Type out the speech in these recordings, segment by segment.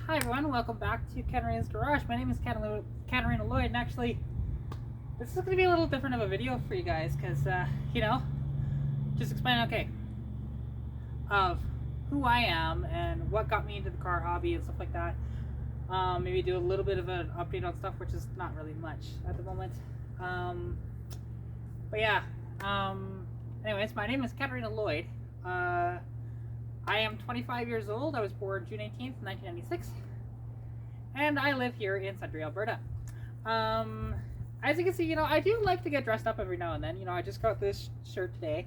Hi everyone, welcome back to Katarina's Garage. My name is Katarina Lloyd, and actually, this is going to be a little different of a video for you guys, because, just explain, of who I am and what got me into the car hobby and stuff like that. Maybe do a little bit of an update on stuff, which is not really much at the moment. Anyways, my name is Katarina Lloyd. I am 25 years old. I was born June 18th, 1996, and I live here in Sudbury, Alberta. As you can see, I do like to get dressed up every now and then. I just got this shirt today,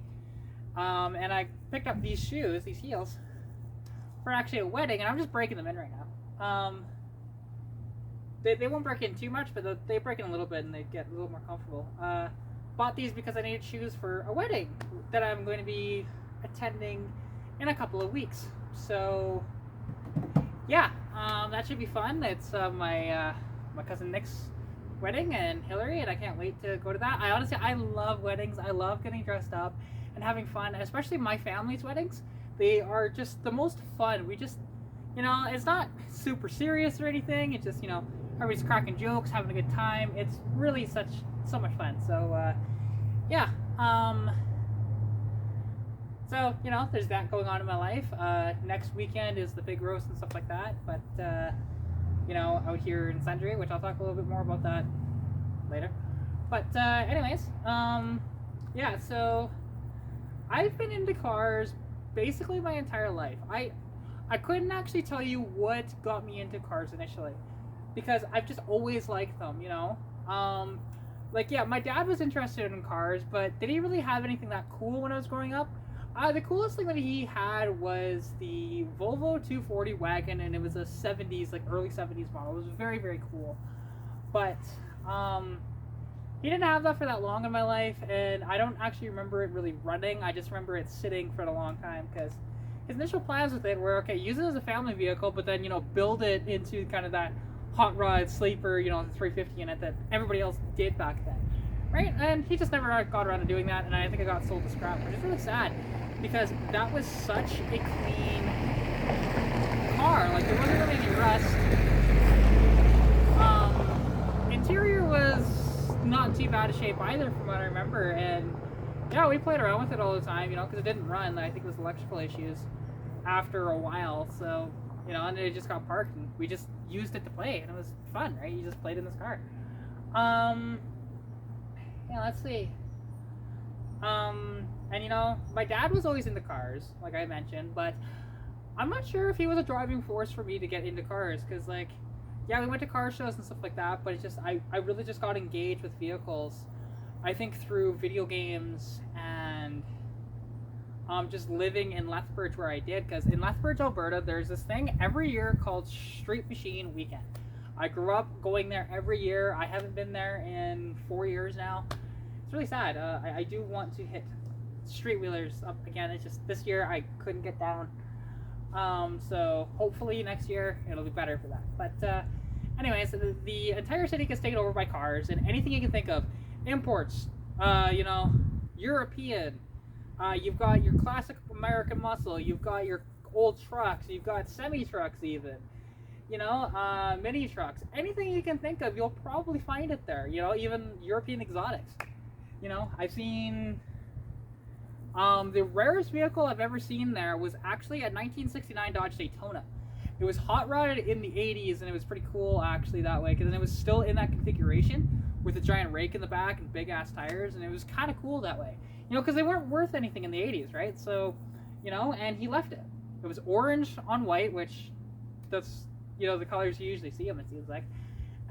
and I picked up these shoes, these heels, for actually a wedding, and I'm just breaking them in right now. They won't break in too much, but they break in a little bit, and they get a little more comfortable. Bought these because I needed shoes for a wedding that I'm going to be attending in a couple of weeks. So yeah, that should be fun. It's my cousin Nick's wedding and Hillary, and I can't wait to go to that. I love weddings. I love getting dressed up and having fun, especially my family's weddings. They are just the most fun. We just, it's not super serious or anything. It's just, everybody's cracking jokes, having a good time. It's really so much fun. So yeah. So, there's that going on in my life. Next weekend is the big roast and stuff like that. But, out here in Sudbury, which I'll talk a little bit more about that later. But, anyways, yeah, so I've been into cars basically my entire life. I couldn't actually tell you what got me into cars initially, because I've just always liked them, my dad was interested in cars, but did he really have anything that cool when I was growing up? The coolest thing that he had was the Volvo 240 wagon, and it was a 70s, early 70s model. It was very, very cool. But he didn't have that for that long in my life, and I don't actually remember it really running. I just remember it sitting for a long time, because his initial plans with it were, okay, use it as a family vehicle, but then, build it into kind of that hot rod sleeper, the 350 in it that everybody else did back then. Right? And he just never got around to doing that, and I think it got sold to scrap, which is really sad, because that was such a clean car. There wasn't really any rust. Interior was not in too bad a shape either, from what I remember, and yeah, we played around with it all the time, because it didn't run. I think it was electrical issues after a while, so, and it just got parked, and we just used it to play, and it was fun, right? You just played in this car. Yeah, let's see. And my dad was always into cars, like I mentioned, but I'm not sure if he was a driving force for me to get into cars, because, yeah, we went to car shows and stuff like that, but it's just, I really just got engaged with vehicles, I think, through video games and just living in Lethbridge where I did, because in Lethbridge, Alberta, there's this thing every year called Street Machine Weekend. I grew up going there every year. I haven't been there in 4 years now. It's really sad. I do want to hit street wheelers up again. It's just this year I couldn't get down. So hopefully next year it'll be better for that. But anyways, the entire city gets taken over by cars and anything you can think of. Imports, European. You've got your classic American muscle. You've got your old trucks. You've got semi-trucks even. Mini trucks. Anything you can think of, you'll probably find it there. Even European exotics. I've seen the rarest vehicle I've ever seen there was actually a 1969 Dodge Daytona. It was hot rodded in the 80s, and it was pretty cool actually that way, because then it was still in that configuration with a giant rake in the back and big ass tires, and it was kind of cool that way. Because they weren't worth anything in the 80s, right? So, and he left it. It was orange on white, which that's the colors you usually see them, it seems like.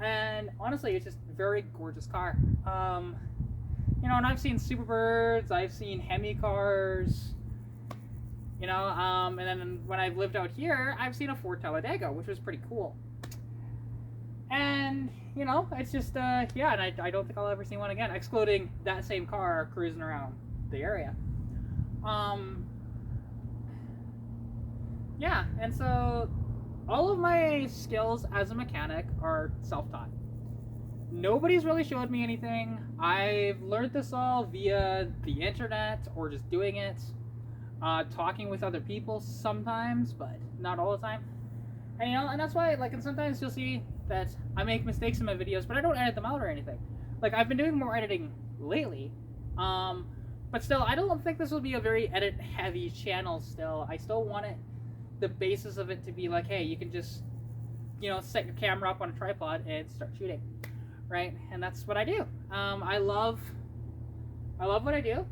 And honestly, it's just a very gorgeous car. And I've seen Superbirds, I've seen Hemi cars, and then when I've lived out here, I've seen a Ford Talladega, which was pretty cool. And, it's just, yeah, and I don't think I'll ever see one again, excluding that same car cruising around the area. Yeah, and so all of my skills as a mechanic are self-taught. Nobody's really showed me anything. I've learned this all via the internet or just doing it, talking with other people sometimes, but not all the time. And you know, and that's why, like, and sometimes you'll see that I make mistakes in my videos, but I don't edit them out or anything. Like, I've been doing more editing lately, but still, I don't think this will be a very edit-heavy channel still. I still want it, the basis of it to be like, hey, you can just, you know, set your camera up on a tripod and start shooting, right? And that's what I do. I love what I do.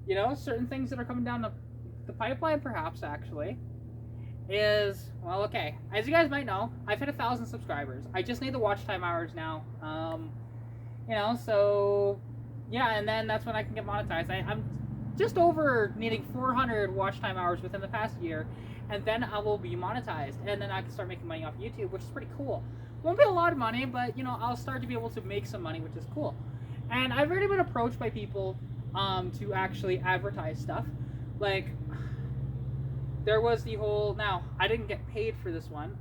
You know, certain things that are coming down the pipeline, perhaps, actually, is, well, okay, as you guys might know, I've hit 1,000 subscribers. I just need the watch time hours now. You know, so yeah, and then that's when I can get monetized. I'm just over needing 400 watch time hours within the past year, and then I will be monetized, and then I can start making money off YouTube, which is pretty cool. Won't be a lot of money, but you know, I'll start to be able to make some money, which is cool. And I've already been approached by people to actually advertise stuff. Like, there was the whole, now I didn't get paid for this one.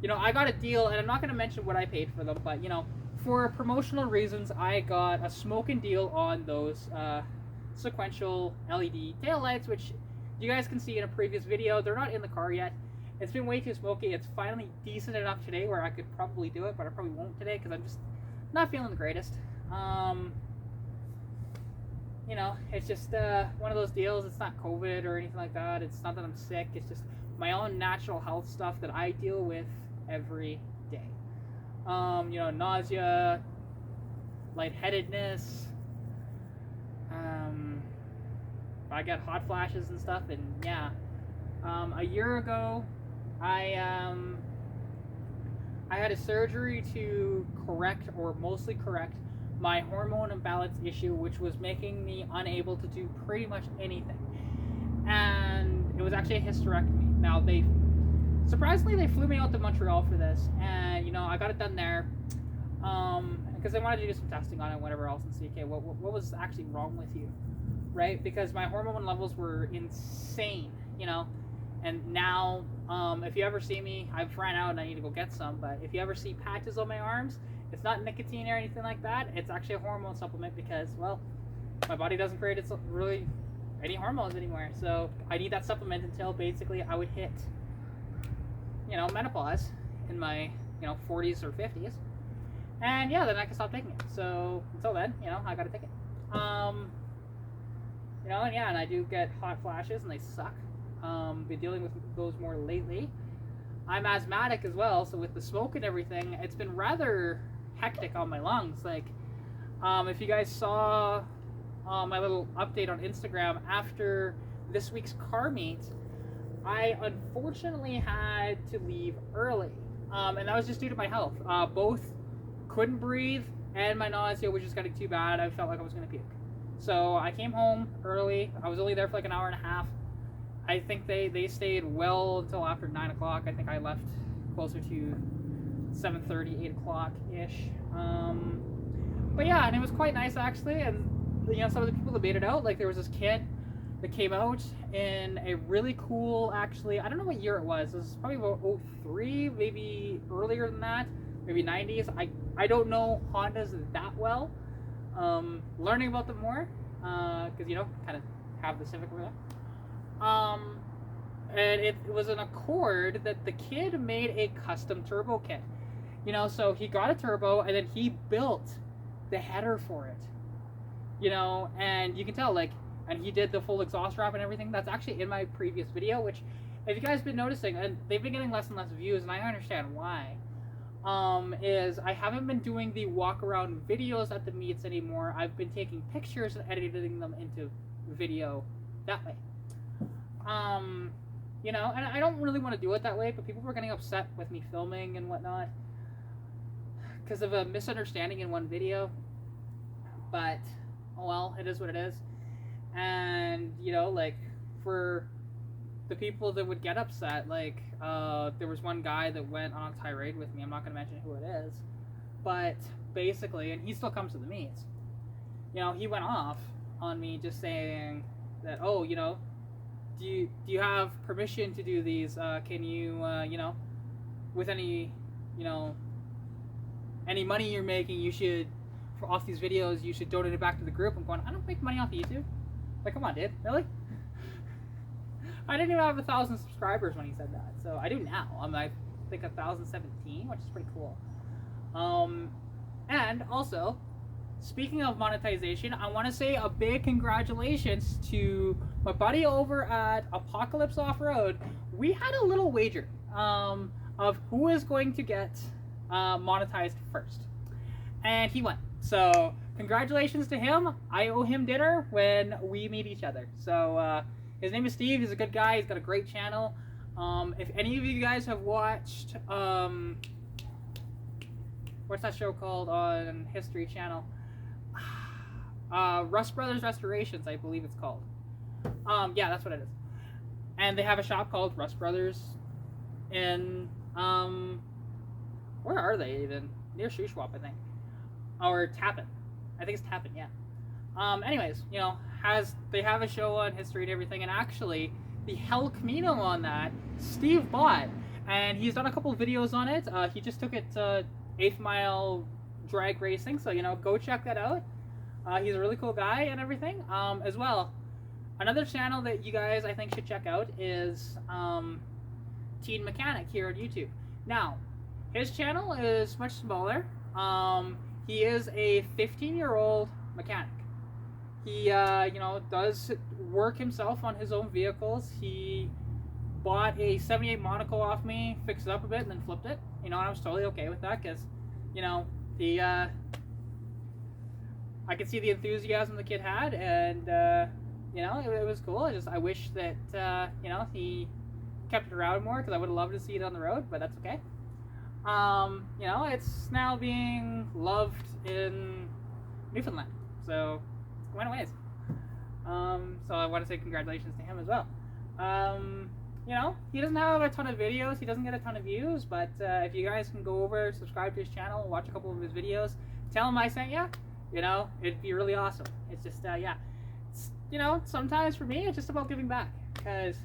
You know, I got a deal, and I'm not going to mention what I paid for them, but you know, for promotional reasons, I got a smoking deal on those sequential LED taillights, which you guys can see in a previous video. They're not in the car yet. It's been way too smoky. It's finally decent enough today where I could probably do it, but I probably won't today because I'm just not feeling the greatest. You know, it's just one of those deals. It's not COVID or anything like that. It's not that I'm sick. It's just my own natural health stuff that I deal with every day. You know, nausea, lightheadedness. I get hot flashes and stuff, and yeah. A year ago, I had a surgery to correct, or mostly correct, my hormone imbalance issue, which was making me unable to do pretty much anything. And it was actually a hysterectomy. Now, surprisingly, they flew me out to Montreal for this, and you know, I got it done there, because they wanted to do some testing on it, whatever else, and see, okay, what was actually wrong with you, right? Because my hormone levels were insane, you know. And now, if you ever see me, I've ran out and I need to go get some, but if you ever see patches on my arms, it's not nicotine or anything like that. It's actually a hormone supplement because, well, my body doesn't create really any hormones anymore. So I need that supplement until basically I would hit, you know, menopause in my, you know, 40s or 50s. And yeah, then I can stop taking it. So until then, you know, I gotta take it. You know, and yeah, and I do get hot flashes and they suck. Been dealing with those more lately. I'm asthmatic as well, so with the smoke and everything, it's been rather hectic on my lungs. Like, if you guys saw my little update on Instagram after this week's car meet, I unfortunately had to leave early, and that was just due to my health. Both couldn't breathe, and my nausea was just getting too bad. I felt like I was going to puke. So I came home early. I was only there for like an hour and a half. I think they stayed well until after 9 o'clock. I think I left closer to 7:30, 8 o'clock-ish. But yeah, and it was quite nice actually. And you know, some of the people that made it out, like there was this kid that came out in a really cool, actually, I don't know what year it was. It was probably about 03, maybe earlier than that, maybe 90s. I don't know Hondas that well. Learning about them more, because you know, kind of have the Civic over there. And it was an Accord that the kid made a custom turbo kit. You know, so he got a turbo and then he built the header for it. You know, and you can tell, like, and he did the full exhaust wrap and everything. That's actually in my previous video, which, if you guys have been noticing, and they've been getting less and less views, and I understand why, is I haven't been doing the walk around videos at the meets anymore. I've been taking pictures and editing them into video that way. You know, and I don't really want to do it that way, but people were getting upset with me filming and whatnot because of a misunderstanding in one video. But, oh well, it is what it is. And, you know, like, for the people that would get upset, like, there was one guy that went on a tirade with me. I'm not going to mention who it is. But, basically, and he still comes to the meets, you know, he went off on me just saying that, oh, you know, do you have permission to do these? Can you, you know, with any, you know, any money you're making, you should, off these videos, you should donate it back to the group. I'm going, I don't make money off of YouTube. Like, come on, dude, really? I didn't even have 1,000 subscribers when he said that. So I do now. I'm, I think, 1,017, which is pretty cool. And also, speaking of monetization, I want to say a big congratulations to my buddy over at Apocalypse Off-Road. We had a little wager of who is going to get monetized first. And he won. So congratulations to him. I owe him dinner when we meet each other. So his name is Steve. He's a good guy. He's got a great channel. If any of you guys have watched, what's that show called on History Channel? Rust Brothers Restorations, I believe it's called. Yeah, that's what it is. And they have a shop called Rust Brothers in, where are they even? Near Shuswap, I think. Or Tappan. I think it's Tappan, yeah. Anyways, you know, they have a show on history and everything, and actually, the Hell Camino on that, Steve bought, and he's done a couple videos on it. He just took it to 8th Mile drag racing, so, you know, go check that out. He's a really cool guy and everything. As well, another channel that you guys, I think, should check out is Teen Mechanic here on YouTube. Now, his channel is much smaller. He is a 15-year-old mechanic. He, you know, does work himself on his own vehicles. He bought a 78 monocle off me, fixed it up a bit, and then flipped it. You know, and I was totally okay with that because, you know, I could see the enthusiasm the kid had, and, you know, it was cool. I wish that, you know, he kept it around more because I would have loved to see it on the road, but that's okay. You know, it's now being loved in Newfoundland, so it's going ways. So I want to say congratulations to him as well. You know, he doesn't have a ton of videos, he doesn't get a ton of views, but if you guys can go over, subscribe to his channel, watch a couple of his videos, tell him I sent you, you know, it'd be really awesome. It's just, yeah, it's, you know, sometimes for me, it's just about giving back, because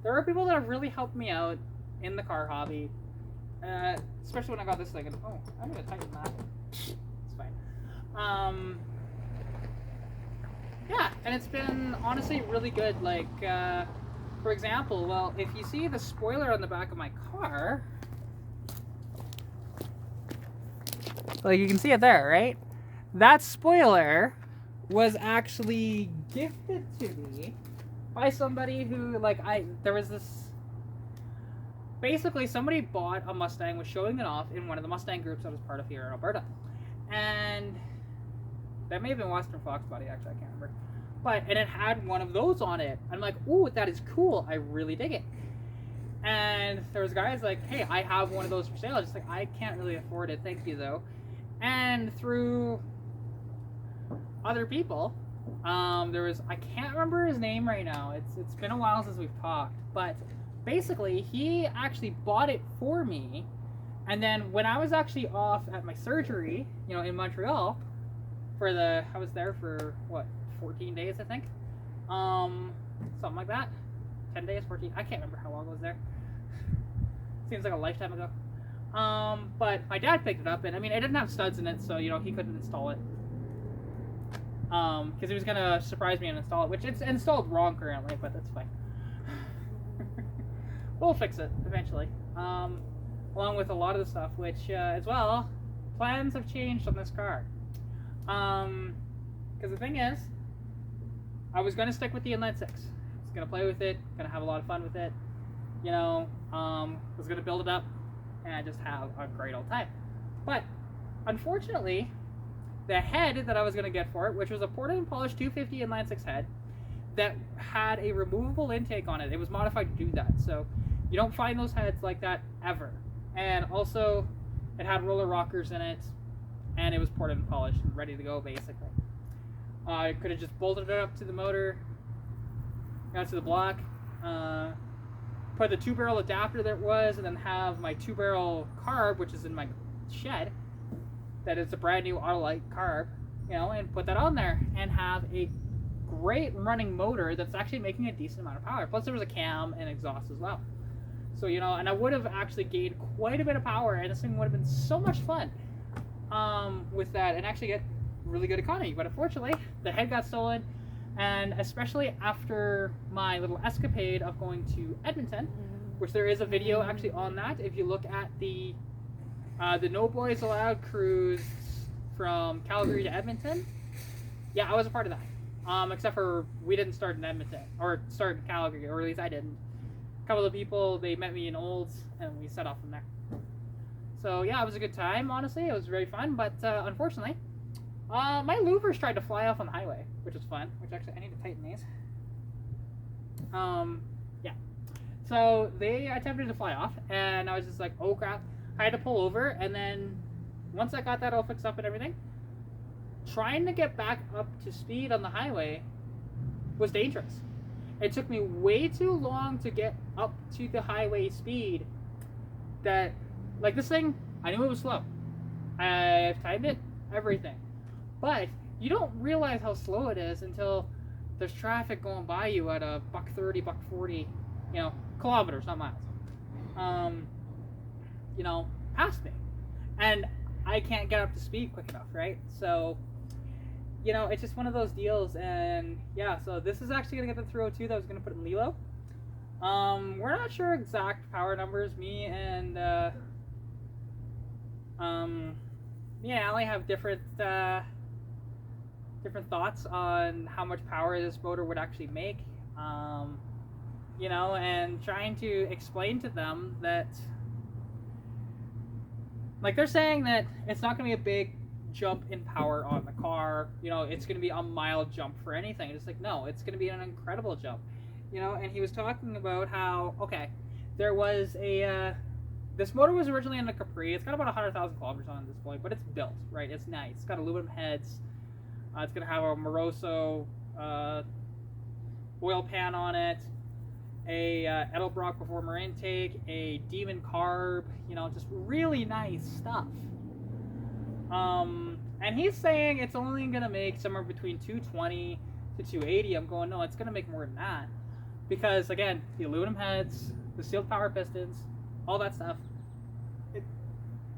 there are people that have really helped me out in the car hobby. Especially when I got this thing, and oh, I'm gonna tighten that. It's fine. Yeah, and it's been honestly really good. Like, for example, well, if you see the spoiler on the back of my car, like you can see it there, right? That spoiler was actually gifted to me by somebody who, like, there was this. Basically, somebody bought a Mustang, was showing it off in one of the Mustang groups I was part of here in Alberta. And that may have been Western Fox Body, actually, I can't remember. And it had one of those on it. I'm like, ooh, that is cool. I really dig it. And there was guys like, hey, I have one of those for sale. I was just like, I can't really afford it, thank you, though. And through other people, there was, I can't remember his name right now. It's been a while since we've talked, but basically, he actually bought it for me, and then when I was actually off at my surgery, you know, in Montreal, I was there for, what, 14 days, I think? Something like that. 10 days, 14, I can't remember how long I was there. Seems like a lifetime ago. But my dad picked it up, and I mean, it didn't have studs in it, so, you know, he couldn't install it. Because he was gonna surprise me and install it, which it's installed wrong currently, but that's fine. We'll fix it eventually, along with a lot of the stuff, which, as well, plans have changed on this car. Because the thing is, I was going to stick with the inline 6. I was going to play with it, going to have a lot of fun with it, you know, was going to build it up, and just have a great old time. But, unfortunately, the head that I was going to get for it, which was a ported and polished 250 inline 6 head, that had a removable intake on it. It was modified to do that, so you don't find those heads like that ever. And also, it had roller rockers in it, and it was ported and polished and ready to go, basically. I could have just bolted it up to the motor, got to the block, put the 2-barrel adapter that it was, and then have my 2-barrel carb, which is in my shed, that is a brand new Autolite carb, you know, and put that on there, and have a great running motor that's actually making a decent amount of power. Plus there was a cam and exhaust as well. So, you know, and I would have actually gained quite a bit of power, and this thing would have been so much fun with that, and actually get really good economy. But unfortunately, the head got stolen. And especially after my little escapade of going to Edmonton, which there is a video actually on that. If you look at the No Boys Allowed cruise from Calgary to Edmonton, yeah, I was a part of that. Except for we didn't start in Edmonton, or start in Calgary, or at least I didn't. A couple of people, they met me in Olds, and we set off from there. So yeah, it was a good time, honestly. It was very fun, but unfortunately, my louvers tried to fly off on the highway, which was fun. Which actually, I need to tighten these. Yeah. So they attempted to fly off, and I was just like, oh crap. I had to pull over, and then once I got that all fixed up and everything, trying to get back up to speed on the highway was dangerous. It took me way too long to get up to the highway speed that, like this thing, I knew it was slow. I've timed it, everything. But you don't realize how slow it is until there's traffic going by you at a $130, $140, kilometers, not miles. Past me. And I can't get up to speed quick enough, right? So, it's just one of those deals. And yeah, so this is actually going to get the 302 that I was going to put in Lilo. We're not sure exact power numbers. Me and Allie have different thoughts on how much power this motor would actually make. And trying to explain to them that, like, they're saying that it's not going to be a big jump in power on the car. It's going to be a mild jump for anything. It's like, no, it's going to be an incredible jump. And he was talking about how, okay, there was this motor was originally in a Capri. It's got about 100,000 kilometers on it at this point, but it's built, right? It's nice. It's got aluminum heads. It's going to have a Moroso oil pan on it, a Edelbrock Performer intake, a Demon carb, just really nice stuff. And he's saying it's only going to make somewhere between 220 to 280. I'm going, no, it's going to make more than that. Because, again, the aluminum heads, the sealed power pistons, all that stuff,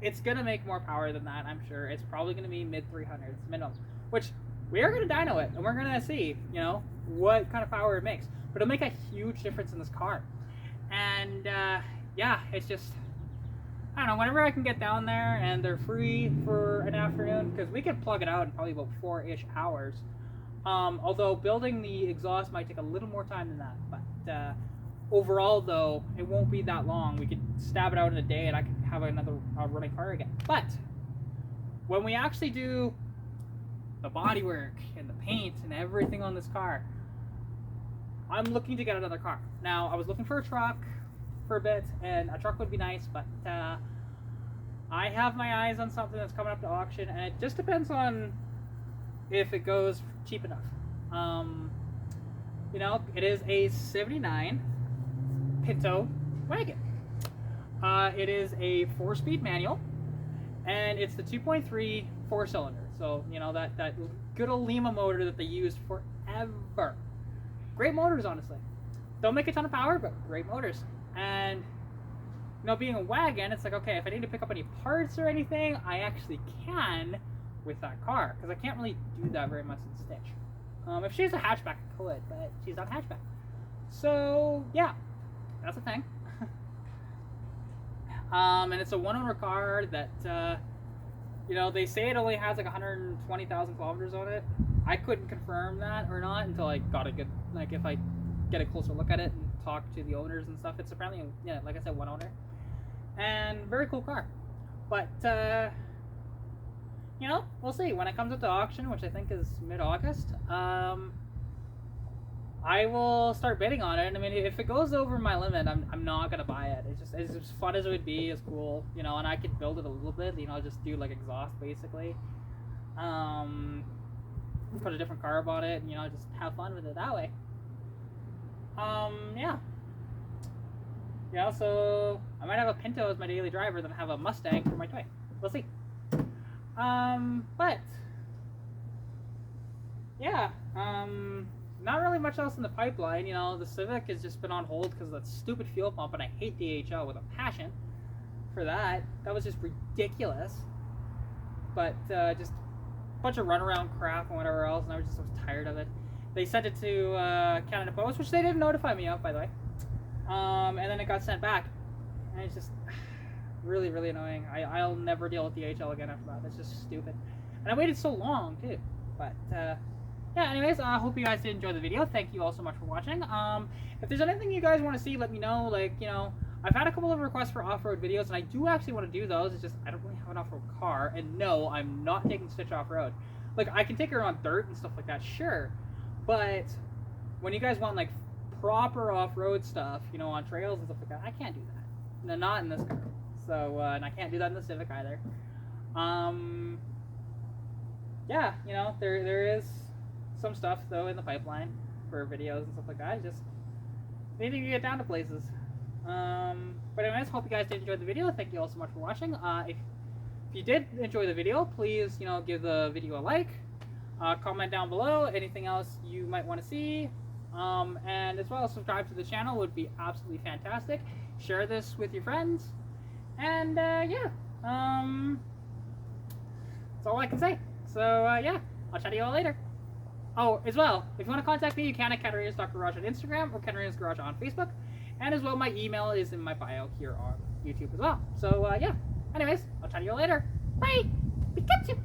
it's going to make more power than that, I'm sure. It's probably going to be mid-300s minimum, which we are going to dyno it, and we're going to see, what kind of power it makes. But it'll make a huge difference in this car. And, yeah, it's just, I don't know, whenever I can get down there and they're free for an afternoon, because we could plug it out in probably about 4-ish hours. Although building the exhaust might take a little more time than that. But overall, though, it won't be that long. We could stab it out in a day and I could have another running car again. But when we actually do the bodywork and the paint and everything on this car, I'm looking to get another car. Now, I was looking for a truck for a bit, and a truck would be nice, but I have my eyes on something that's coming up to auction, and it just depends on if it goes cheap enough. It is a 79 Pinto wagon. It is a 4-speed manual, and it's the 2.3 4-cylinder. So, that good old Lima motor that they used forever. Great motors, honestly. Don't make a ton of power, but great motors. And, being a wagon, it's like, okay, if I need to pick up any parts or anything, I actually can with that car, because I can't really do that very much in Stitch. If she's a hatchback, I could, but she's not a hatchback. So, yeah, that's a thing. And it's a one-owner car that, they say it only has like 120,000 kilometers on it. I couldn't confirm that or not until I got a good, if I get a closer look at it and talk to the owners and stuff. It's apparently, like I said, one owner. And very cool car. But, we'll see. When it comes up to auction, which I think is mid-August, I will start bidding on it. I mean, if it goes over my limit, I'm not going to buy it. It's as fun as it would be, it's cool, and I could build it a little bit, just do like exhaust basically. Put a different carb on it, and just have fun with it that way. So I might have a Pinto as my daily driver, then have a Mustang for my toy. We'll see. But yeah, not really much else in the pipeline. The Civic has just been on hold because of that stupid fuel pump, and I hate DHL with a passion for that. That was just ridiculous. But just a bunch of runaround crap and whatever else, and I was tired of it. they sent it to Canada Post, which they didn't notify me of, by the way. And then it got sent back, and it's just really, really annoying. I'll never deal with DHL again after that. It's just stupid. And I waited so long too. But yeah, anyways, I hope you guys did enjoy the video. Thank you all so much for watching. If there's anything you guys want to see, let me know. Like, you know, I've had a couple of requests for off-road videos, and I do actually want to do those. It's just I don't really have an off-road car, and no, I'm not taking Stitch off-road. Like, I can take her on dirt and stuff like that, sure. But when you guys want like proper off-road stuff, you know, on trails and stuff like that, I can't do that. No, not in this car. So, and I can't do that in the Civic either. Yeah, you know, there is some stuff though in the pipeline for videos and stuff like that. Just needing to get down to places. But anyways, hope you guys did enjoy the video. Thank you all so much for watching. If you did enjoy the video, please, you know, give the video a like. Comment down below anything else you might want to see. And as well, subscribe to the channel would be absolutely fantastic. Share this with your friends. And yeah, that's all I can say. So yeah, I'll chat to you all later. Oh, as well, if you want to contact me, you can at Katarina's.garage on Instagram or Katarina's Garage on Facebook. And as well, my email is in my bio here on YouTube as well. So yeah, anyways, I'll chat to you all later. Bye! Pikachu!